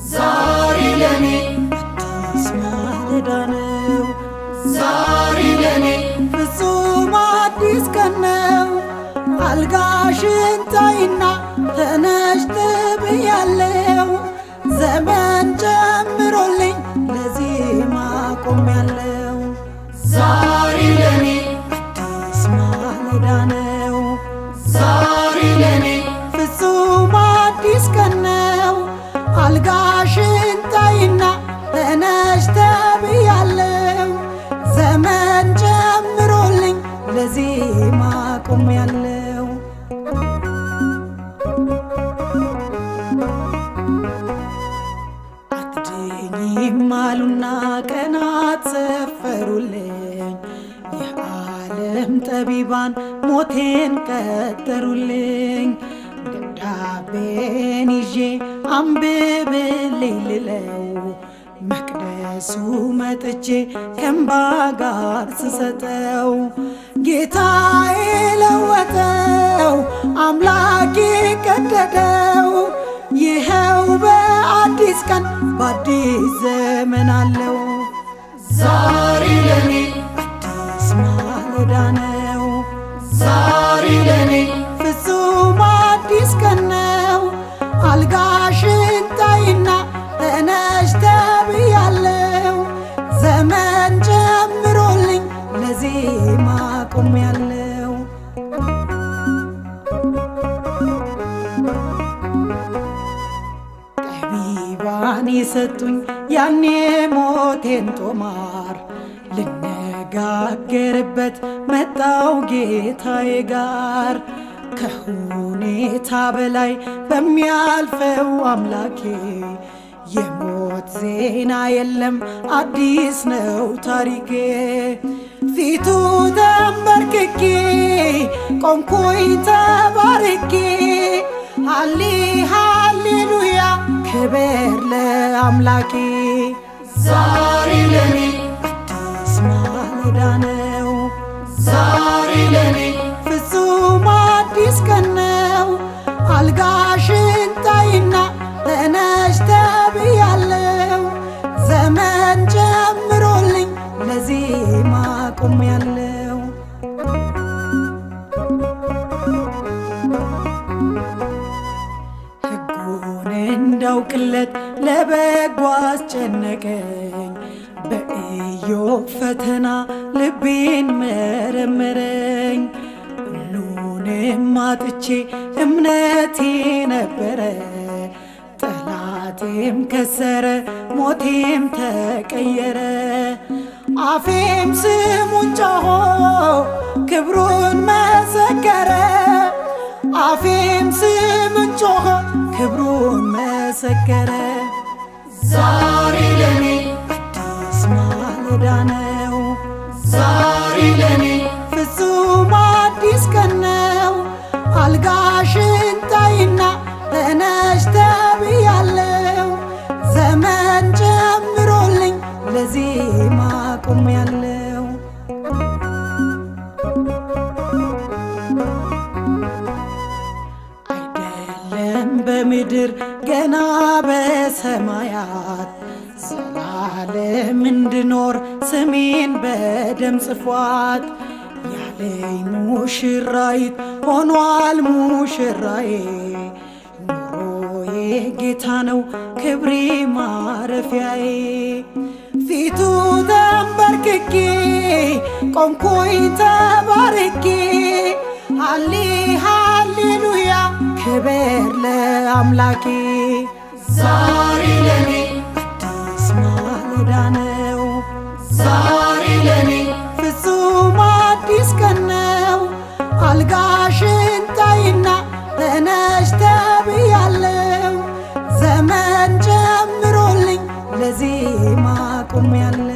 ዛሬ ለኔ አዲስ ማለዳ ነው። ዛሬ ለኔ ፍጹም አዲስ ቀን ነው። አልጋሽን ጣይና ተነሽ ተብያለሁ። ዘመን ጨምሮልኝ ለዜማ ቆሜያለሁ። ዛሬ ለኔ አዲስ ማለዳ ነው። ዛሬ ለኔ ፍጹም አዲስ ቀን ነው። አልጋሽን ጣይና ተነሽ ተብያለሁ። ዘመን ጨምሮልኝ ለዜማ ቆሜያለሁ። አትድኝም አሉና ቀናት ሰፈሩልኝ። የዓለም ጠቢባን ሞቴን ቀጠሩልኝ። ደብዳቤን ይዤ አንብብልኝ ልለው መቅደሱ መጥቼ ከእንባ ጋር ስሰጠው ጌታዬ ለወጠው አምላኬ ቀደደው። ይኸው በአዲስ ቀን በአዲስ ዘመን አለው። ዛሬ ለኔ አዲስ ማለዳ ነው። ዛሬ ለኔ ፍጹም አዲስ ቀን ነው። አልጋሽን ጣይና ተነሽ ተብያለሁ። ዘመን ጨምሮልኝ ለዜማ ቆሜያለሁ። ጠቢባን የሰጡኝ ያኔ ሞቴን ጦማር ልነጋገርበት መጣው ጌታዬ ጋር። ከሁኔታ በላይ በሚያልፈው አምላኬ የሞት ዜና የለም አዲስ ነው ታሪኬ። ፊቱ ተንበርክኬ ቆምኩኝ ተባርኬ። ሃሌ ሃሌሉያ ክብር ለአምላኬ። ዛሬ ለኔ አዲስ ማለዳ ነው። ዛሬ ለኔ ፍጹም አዲስ ቀን ነው። አልጋሽን ጣይና ተነሽ ተብያለሁ። ዘመን ጨምሮልኝ ለዜማ ቆሜያለሁ። ሕጉን እንዳውቅለት ለበጎ አስጨነቀኝ። በኢዮብ ፈተና ልቤን መረመረኝ። ሁሉንም አጥቼ እምነቴ ነበረ። ጠላቴም ከሰረ ሞቴም ተቀየረ። አፌም ስሙን ጮኾ ክብሩን መሰከረ። አፌም ስሙን ጮኾ ክብሩን መሰከረ። ዛሬ ለኔ አዲስ ማለዳ ነው። ዛሬ ለኔ ፍጹም አዲስ ቀን ነው። አልጋሽን ጣይና ተነሽ ተብያለሁ። ዘመን ጨምሮልኝ ለዜማ ቆሜያለሁ። አይደለም በምድር ገና በሰማያት ዘላለም እንድኖር ስሜን በደም ጽፏት። ያለኝ ሙሽራይት ሆኗል ሙሽራዬ። ኑሮዬ ጌታ ነው ክብሬ ማረፊያዬ። ፊቱ ተንበርክኬ ቆምኩኝ ተባርኬ። ሃሌ ሃሌሉያ ክብር ለአምላኬ። ዛሬ ለኔ አዲስ ማለዳ ነው። ዛሬ ለኔ ፍጹም አዲስ ቀን ነው። አልጋሽን ጣይና ተነሽ ተብያለሁ። ዘመን ጨምሮልኝ ለዜማ ቆሜያለሁ።